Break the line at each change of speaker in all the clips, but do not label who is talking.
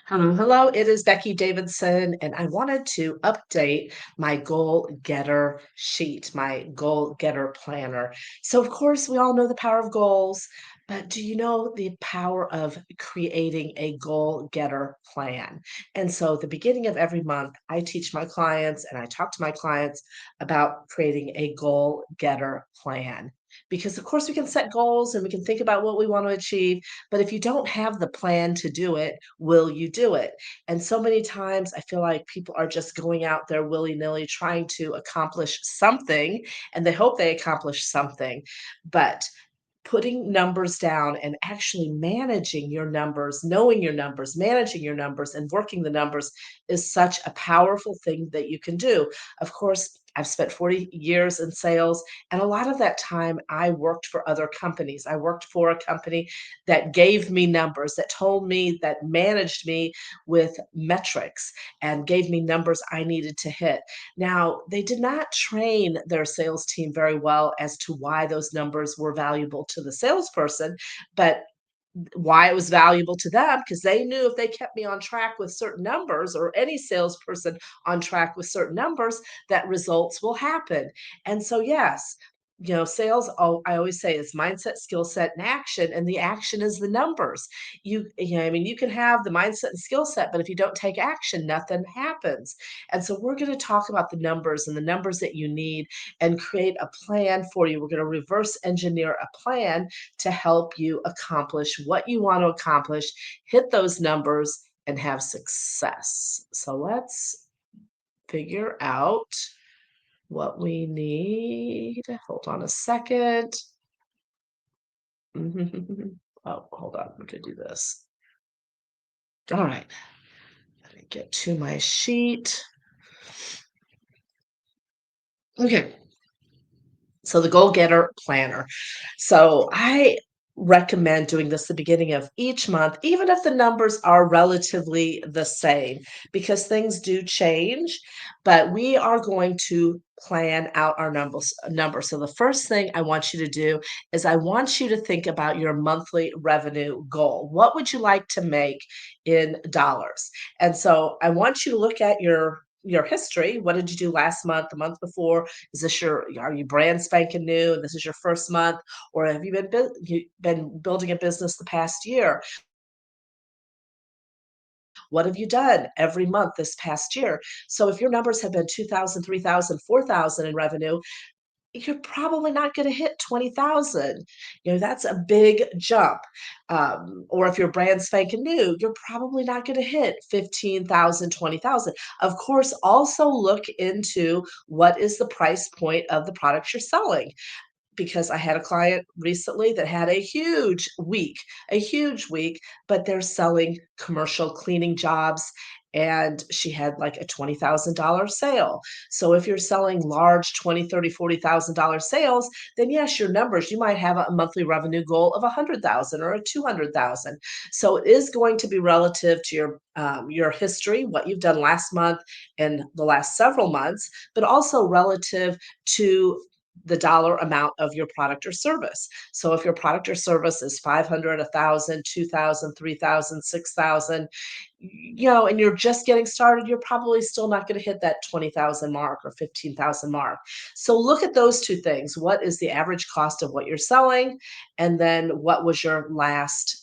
Hello, it is Becky Davidson, and I wanted to update my goal getter sheet, my goal getter planner. So, of course, we all know the power of goals, but do you know the power of creating a goal getter plan? And so, at the beginning of every month, I teach my clients and I talk to my clients about creating a goal getter plan. Because, of course, we can set goals and we can think about what we want to achieve, but if you don't have the plan to do it, will you do it? And so many times I feel like people are just going out there willy-nilly trying to accomplish something, and they hope they accomplish something. But putting numbers down and actually managing your numbers, knowing your numbers, managing your numbers, and working the numbers is such a powerful thing that you can do. Of course, I've spent 40 years in sales, and a lot of that time I worked for other companies. I worked for a company that gave me numbers, that told me, that managed me with metrics and gave me numbers I needed to hit. Now, they did not train their sales team very well as to why those numbers were valuable to the salesperson, but why it was valuable to them because they knew if they kept me on track with certain numbers or any salesperson on track with certain numbers, that results will happen. And so, yes, sales, I always say is mindset, skill set, and action. And the action is the numbers. I mean, you can have the mindset and skill set, but if you don't take action, nothing happens. And so, we're going to talk about the numbers and the numbers that you need and create a plan for you. We're going to reverse engineer a plan to help you accomplish what you want to accomplish, hit those numbers, and have success. So let's figure out what we need. Hold on a second. Oh, hold on. We could do this. All right. Let me get to my sheet. Okay. So the goal getter planner. So I recommend doing this the beginning of each month, even if the numbers are relatively the same, because things do change, but we are going to plan out our numbers. So the first thing I want you to do is I want you to think about your monthly revenue goal. What would you like to make in dollars? And so I want you to look at your history. What did you do last month, the month before? Is this your Are you brand spanking new and this is your first month, or have you been building a business the past year? What have you done every month this past year? So if your numbers have been 2,000, 3,000, 4,000 in revenue, you're probably not going to hit 20,000. That's a big jump. Or if you're brand spanking new, you're probably not going to hit 15,000, 20,000. Of course, also look into what is the price point of the products you're selling, because I had a client recently that had a huge week, but they're selling commercial cleaning jobs, and she had like a $20,000 sale. So if you're selling large 20, 30, $40,000 sales, then yes, your numbers, you might have a monthly revenue goal of 100,000 or a 200,000. So it is going to be relative to your history, what you've done last month and the last several months, but also relative to the dollar amount of your product or service. So if your product or service is 500, 1,000, 2,000, 3,000, 6,000, and you're just getting started, you're probably still not going to hit that 20,000 mark or 15,000 mark. So look at those two things. What is the average cost of what you're selling? And then what was your last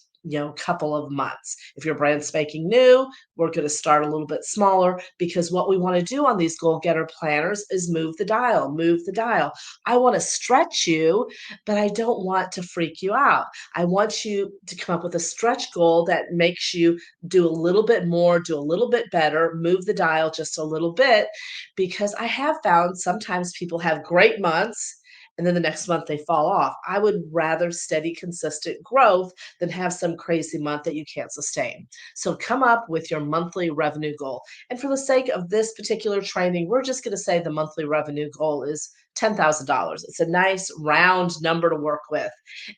couple of months? If you're brand spanking new, we're going to start a little bit smaller, because what we want to do on these goal getter planners is move the dial. I want to stretch you, but I don't want to freak you out. I want you to come up with a stretch goal that makes you do a little bit more, do a little bit better, move the dial just a little bit, because I have found sometimes people have great months and then the next month they fall off. I would rather steady, consistent growth than have some crazy month that you can't sustain. So come up with your monthly revenue goal. And for the sake of this particular training, we're just going to say the monthly revenue goal is $10,000. It's a nice round number to work with.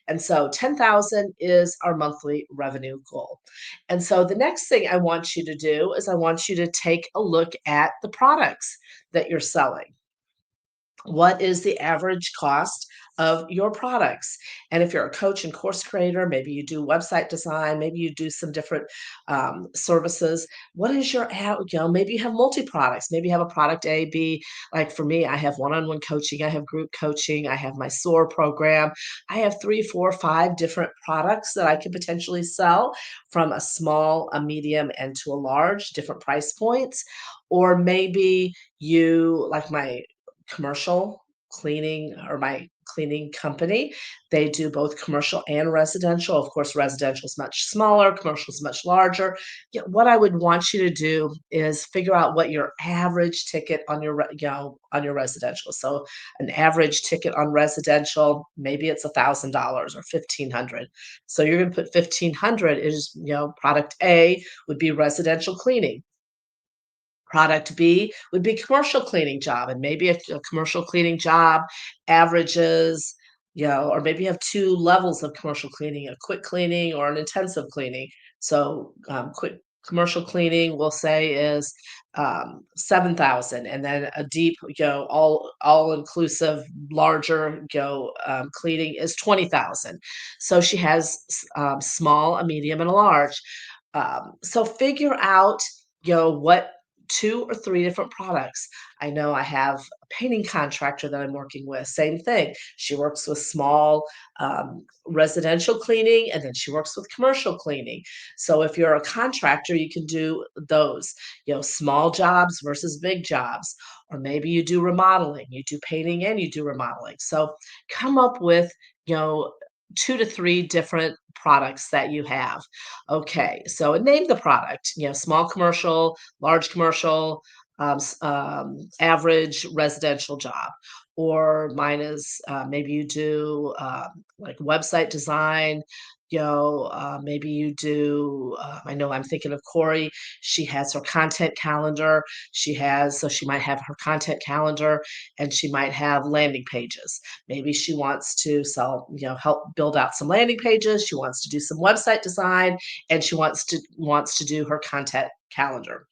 And so 10,000 is our monthly revenue goal. And so the next thing I want you to do is I want you to take a look at the products that you're selling. What is the average cost of your products. And if you're a coach and course creator, maybe you do website design, maybe you do some different services. What is your maybe you have multi products, maybe you have a product A, B. Like for me, I have one-on-one coaching, I have group coaching, I have my SOAR program. I have three, four, five different products that I could potentially sell from a small, a medium, and to a large, different price points. Or maybe you like my commercial cleaning or my cleaning company. They do both commercial and residential. Of course, residential is much smaller, commercial is much larger. Yeah, what I would want you to do is figure out what your average ticket on your on your residential. So an average ticket on residential, maybe it's $1,000 or 1,500. So you're going to put 1,500 is product A would be residential cleaning. Product B would be commercial cleaning job, and maybe if a commercial cleaning job averages, or maybe you have 2 levels of commercial cleaning, a quick cleaning or an intensive cleaning. So, quick commercial cleaning, we'll say is, 7,000, and then a deep, all-inclusive, larger, cleaning is 20,000. So she has small, a medium, and a large. So figure out, what 2 or 3 different products. I know I have a painting contractor that I'm working with, same thing. She works with small, residential cleaning, and then she works with commercial cleaning. So if you're a contractor, you can do those, small jobs versus big jobs. Or maybe you do remodeling, you do painting and you do remodeling. So come up with, you know, 2 to 3 different products that you have. Okay, so name the product, small commercial, large commercial, average residential job. Or mine is maybe you do like website design. Maybe you do. I know I'm thinking of Corey. She has her content calendar. So she might have her content calendar, and she might have landing pages. Maybe she wants to sell, help build out some landing pages. She wants to do some website design, and she wants to do her content calendar.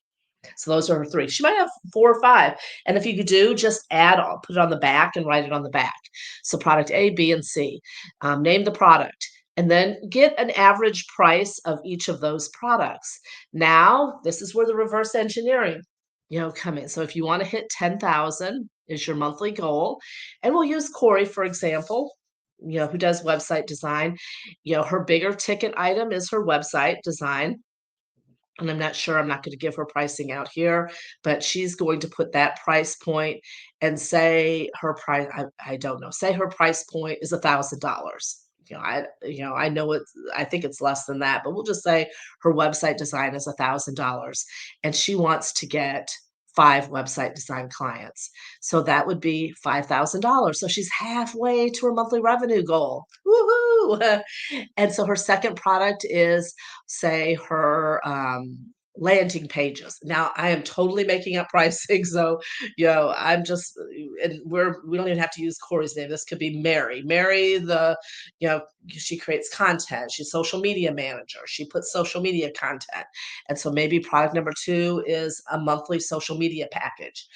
So those are her 3. She might have 4 or 5, and if you could just put it on the back and write it on the back. So product A, B, and C. Name the product, and then get an average price of each of those products. Now, this is where the reverse engineering, come in. So if you wanna hit 10,000 is your monthly goal, and we'll use Corey, for example, who does website design. Her bigger ticket item is her website design, and I'm not sure, I'm not gonna give her pricing out here, but she's going to put that price point and say her price. I don't know, say her price point is $1,000. I know I think it's less than that, but we'll just say her website design is $1,000, and she wants to get 5 website design clients. So that would be $5,000. So she's halfway to her monthly revenue goal. Woohoo! And so her second product is, say, her landing pages. Now, I am totally making up pricing, so I'm just, and we don't even have to use Corey's name. This could be Mary. Mary, she creates content. She's social media manager. She puts social media content, and so maybe product number 2 is a monthly social media package.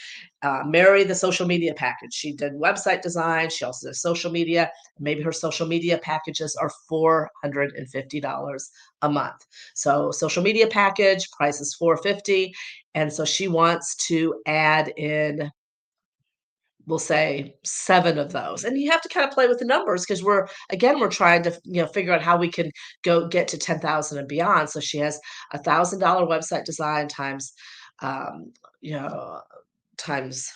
Mary, the social media package. She did website design. She also does social media. Maybe her social media packages are $450 a month. So social media package price is 450, and so she wants to add in, we'll say, 7 of those. And you have to kind of play with the numbers because we're trying to, figure out how we can go get to 10,000 and beyond. So she has $1,000 website design times, um, you know, times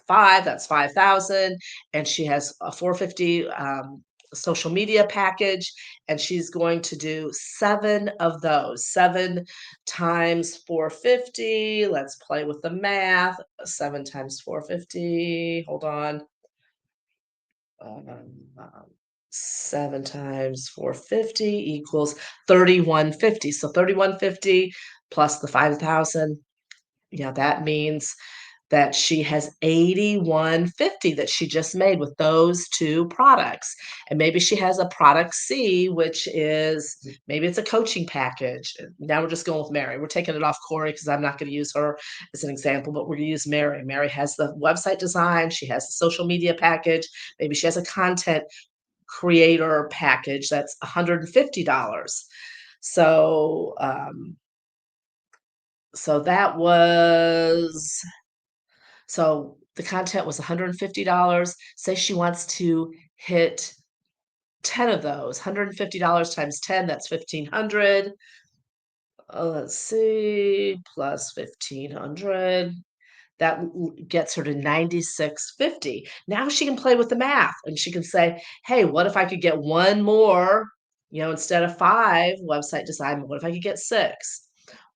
5, that's 5,000, and she has a 450 social media package, and she's going to do 7 of those. 7 times 450, let's play with the math. 7 times 450, hold on. Um, um, 7 times 450 equals 3,150. So 3,150 plus the 5,000, that means that she has 8150 that she just made with those 2 products. And maybe she has a product C, which is maybe it's a coaching package. Now we're just going with Mary. We're taking it off Corey because I'm not going to use her as an example, but we're going to use Mary. Mary has the website design, she has the social media package, maybe she has a content creator package that's $150. So, so that was so the content was $150. Say she wants to hit 10 of those, $150 times 10, that's 1,500. Let's see, plus 1,500. That gets her to 96.50. Now she can play with the math and she can say, hey, what if I could get one more, instead of five website design, what if I could get six?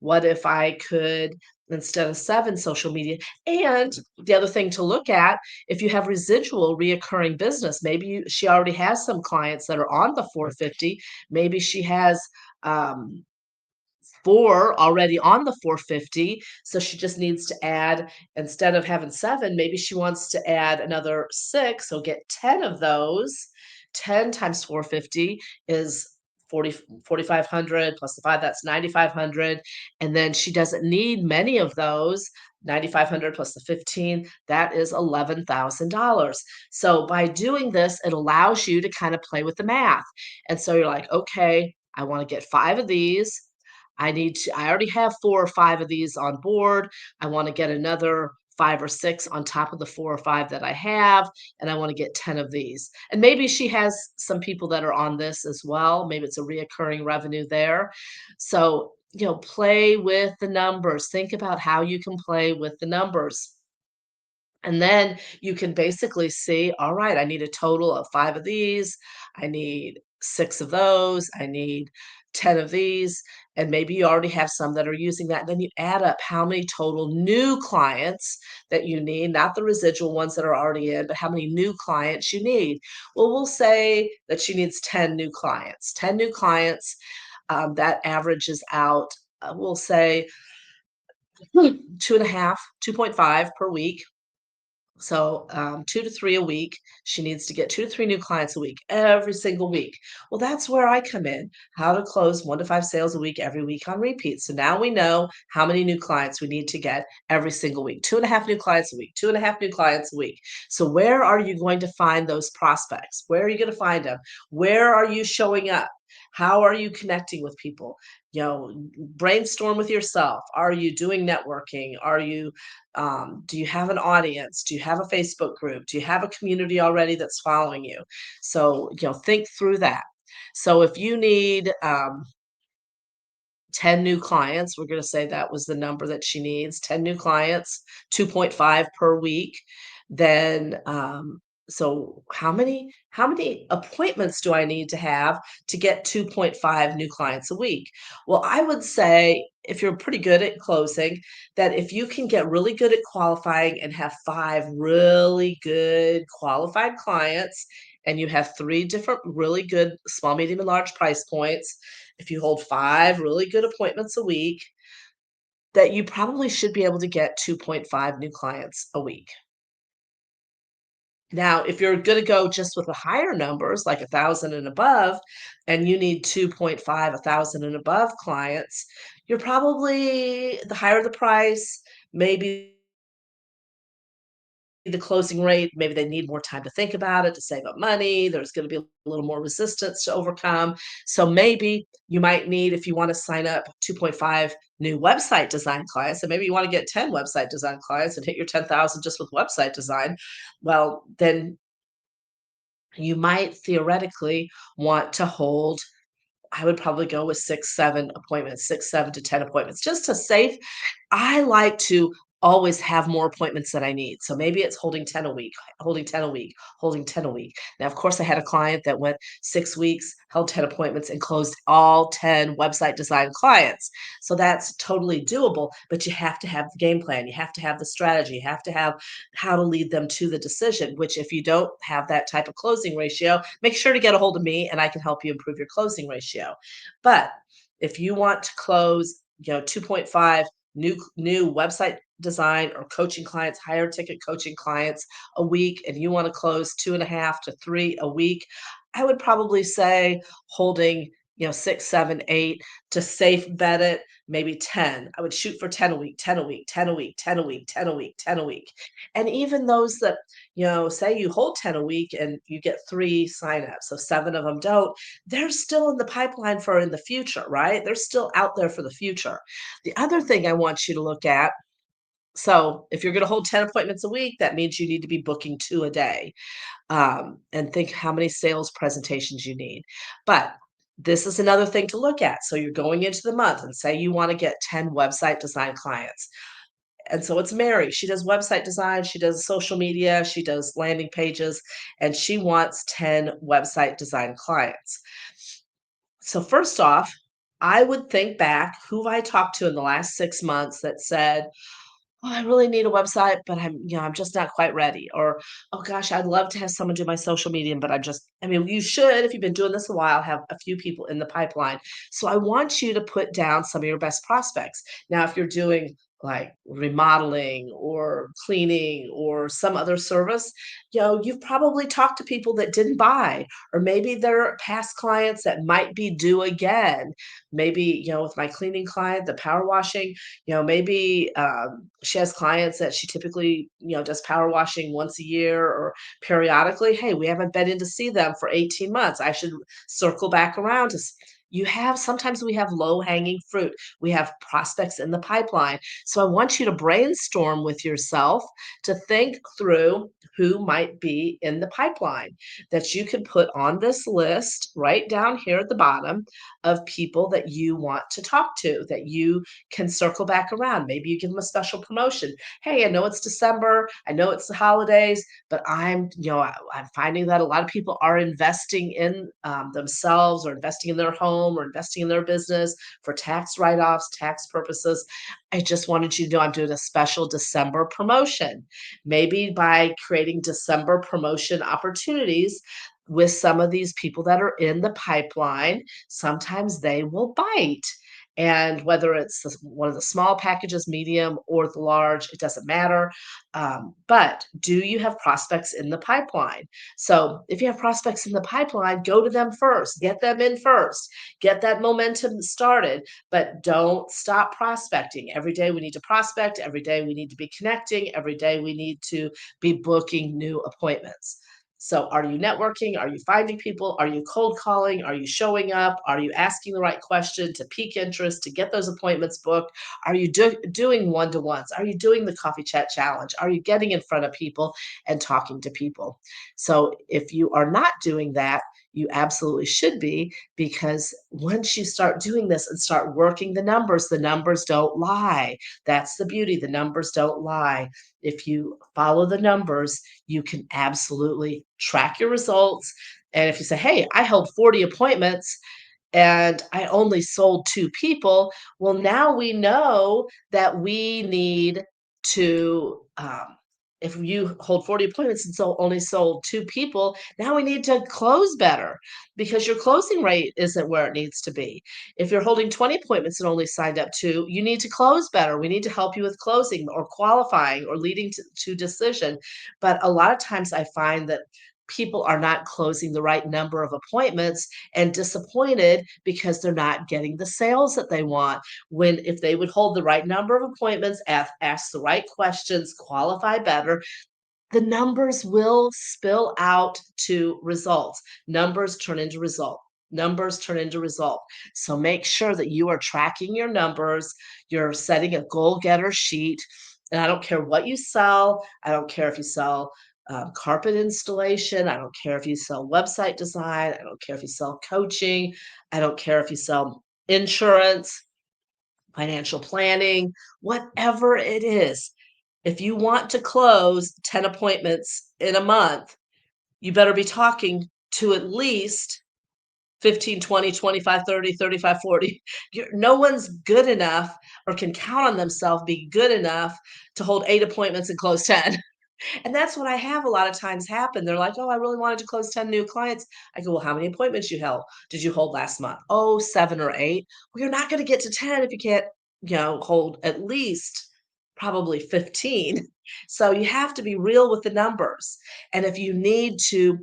What if I could, instead of seven social media? And the other thing to look at, if you have residual reoccurring business, maybe she already has some clients that are on the 450. Maybe she has, um, 4 already on the 450, so she just needs to add, instead of having 7, maybe she wants to add another 6, so get 10 of those. 10 times 450 is 4,500 plus the 5, that's 9,500, and then she doesn't need many of those. 9,500 plus the 15, that is $11,000. So by doing this, it allows you to kind of play with the math. And so you're like, "Okay, I wanna get 5 of these. I already have 4 or 5 of these on board. I wanna get another 5 or 6 on top of the 4 or 5 that I have, and I wanna get 10 of these." And maybe she has some people that are on this as well. Maybe it's a reoccurring revenue there. So, play with the numbers. Think about how you can play with the numbers. And then you can basically see, all right, I need a total of 5 of these, I need 6 of those, I need 10 of these, and maybe you already have some that are using that. Then you add up how many total new clients that you need, not the residual ones that are already in, but how many new clients you need. Well, we'll say that she needs 10 new clients. 10 new clients, that averages out, we'll say 2.5, 2.5 per week. So, 2 to 3 a week. She needs to get 2 to 3 new clients a week, every single week. Well, that's where I come in, how to close 1 to 5 sales a week, every week on repeat. So now we know how many new clients we need to get every single week. 2.5 new clients a week, 2.5 new clients a week. So where are you going to find those prospects? Where are you gonna find them? Where are you showing up? How are you connecting with people? Brainstorm with yourself. Are you doing networking? Do you have an audience? Do you have a Facebook group? Do you have a community already that's following you? So, think through that. So if you need 10 new clients, we're going to say that was the number that she needs, 10 new clients, 2.5 per week. Then, so how many appointments do I need to have to get 2.5 new clients a week? Well, I would say if you're pretty good at closing, that if you can get really good at qualifying and have 5 really good qualified clients, and you have 3 different really good small, medium, and large price points, if you hold 5 really good appointments a week, that you probably should be able to get 2.5 new clients a week. Now, if you're gonna go just with the higher numbers, like 1,000 and above, and you need 2.5, 1,000 and above clients, you're probably the higher the price, maybe the closing rate, maybe they need more time to think about it, to save up money. There's going to be a little more resistance to overcome. So maybe you might need, if you want to sign up 2.5 new website design clients, and maybe you want to get 10 website design clients and hit your 10,000 just with website design. Well, then you might theoretically want to hold, I would probably go with 6, 7 appointments, 6, 7 to 10 appointments, just to save. I like to always have more appointments than I need. So maybe it's holding 10 a week, holding 10 a week, holding 10 a week. Now, of course, I had a client that went 6 weeks, held 10 appointments, and closed all 10 website design clients. So that's totally doable, but you have to have the game plan. You have to have the strategy. You have to have how to lead them to the decision, which if you don't have that type of closing ratio, make sure to get a hold of me and I can help you improve your closing ratio. But if you want to close, 2.5 new website design or coaching clients, higher ticket coaching clients a week, and you want to close 2.5 to 3 a week, I would probably say holding, 6, 7, 8 to safe bet it, maybe 10. I would shoot for 10 a week, 10 a week, 10 a week, 10 a week, 10 a week, 10 a week. And even those that, say you hold 10 a week and you get 3 signups, so 7 of them don't, they're still in the pipeline for in the future, right? They're still out there for the future. The other thing I want you to look at, so if you're going to hold 10 appointments a week, that means you need to be booking 2 a day, and think how many sales presentations you need. But this is another thing to look at. So you're going into the month and say you want to get 10 website design clients. And so it's Mary. She does website design, she does social media, she does landing pages, and she wants 10 website design clients. So first off, I would think back who I talked to in the last 6 months that said, "Oh, I really need a website, but I'm just not quite ready." Or, "Oh gosh, I'd love to have someone do my social media, but I mean, you should, if you've been doing this a while, have a few people in the pipeline." So I want you to put down some of your best prospects. Now, if you're doing like remodeling or cleaning or some other service, you've probably talked to people that didn't buy, or maybe they're past clients that might be due again. Maybe, with my cleaning client, the power washing, maybe she has clients that she typically, does power washing once a year or periodically. Hey, we haven't been in to see them for 18 months. I should circle back around you have sometimes we have low hanging fruit. We have prospects in the pipeline. So I want you to brainstorm with yourself to think through who might be in the pipeline that you can put on this list right down here at the bottom of people that you want to talk to, that you can circle back around. Maybe you give them a special promotion. Hey, I know it's December, I know it's the holidays, but I'm finding that a lot of people are investing in themselves, or investing in their home, or investing in their business for tax write-offs, tax purposes. I just wanted you to know I'm doing a special December promotion. Maybe by creating December promotion opportunities with some of these people that are in the pipeline, sometimes they will bite. And whether it's one of the small packages, medium, or the large, it doesn't matter. But do you have prospects in the pipeline? So if you have prospects in the pipeline, go to them first, get them in first, get that momentum started, but don't stop prospecting. Every day we need to prospect, every day we need to be connecting, every day we need to be booking new appointments. So, are you networking? Are you finding people? Are you cold calling? Are you showing up? Are you asking the right question to pique interest, to get those appointments booked? Are you doing one to ones? Are you doing the coffee chat challenge? Are you getting in front of people and talking to people? So, if you are not doing that, you absolutely should be, because once you start doing this and start working the numbers don't lie. That's the beauty. The numbers don't lie. If you follow the numbers, you can absolutely track your results. And if you say, "Hey, I held 40 appointments and I only sold 2 people," well, now we know that we need to, if you hold 40 appointments and only sold 2 people, now we need to close better, because your closing rate isn't where it needs to be. If you're holding 20 appointments and only signed up 2, you need to close better. We need to help you with closing or qualifying or leading to decision. But a lot of times I find that people are not closing the right number of appointments and disappointed because they're not getting the sales that they want. When if they would hold the right number of appointments, ask the right questions, qualify better, the numbers will spill out to results. Numbers turn into result. Numbers turn into result. So make sure that you are tracking your numbers. You're setting a goal getter sheet. And I don't care what you sell. I don't care if you sell carpet installation. I don't care if you sell website design. I don't care if you sell coaching. I don't care if you sell insurance, financial planning, whatever it is. If you want to close 10 appointments in a month, you better be talking to at least 15, 20, 25, 30, 35, 40. No one's good enough or can count on themselves be good enough to hold 8 appointments and close 10. And that's what I have a lot of times happen. They're like, "Oh, I really wanted to close 10 new clients." I go, "Well, how many appointments did you hold last month?" "Oh, 7 or 8." "Well, you're not gonna get to 10 if you can't hold at least probably 15. So you have to be real with the numbers. And if you need to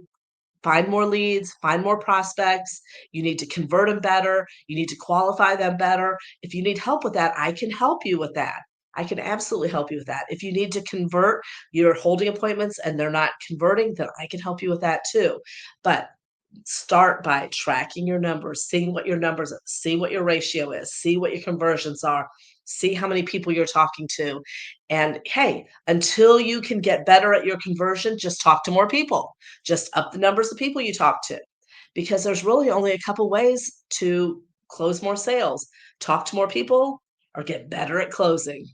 find more leads, find more prospects, you need to convert them better, you need to qualify them better. If you need help with that, I can help you with that. I can absolutely help you with that. If you need to convert your holding appointments and they're not converting, then I can help you with that too. But start by tracking your numbers, seeing what your numbers, see what your ratio is, see what your conversions are, see how many people you're talking to. And hey, until you can get better at your conversion, just talk to more people. Just up the numbers of people you talk to. Because there's really only a couple ways to close more sales. Talk to more people or get better at closing.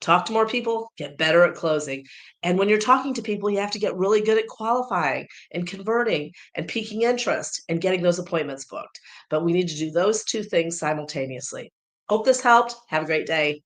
Talk to more people, get better at closing. And when you're talking to people, you have to get really good at qualifying and converting and piquing interest and getting those appointments booked. But we need to do those two things simultaneously. Hope this helped. Have a great day.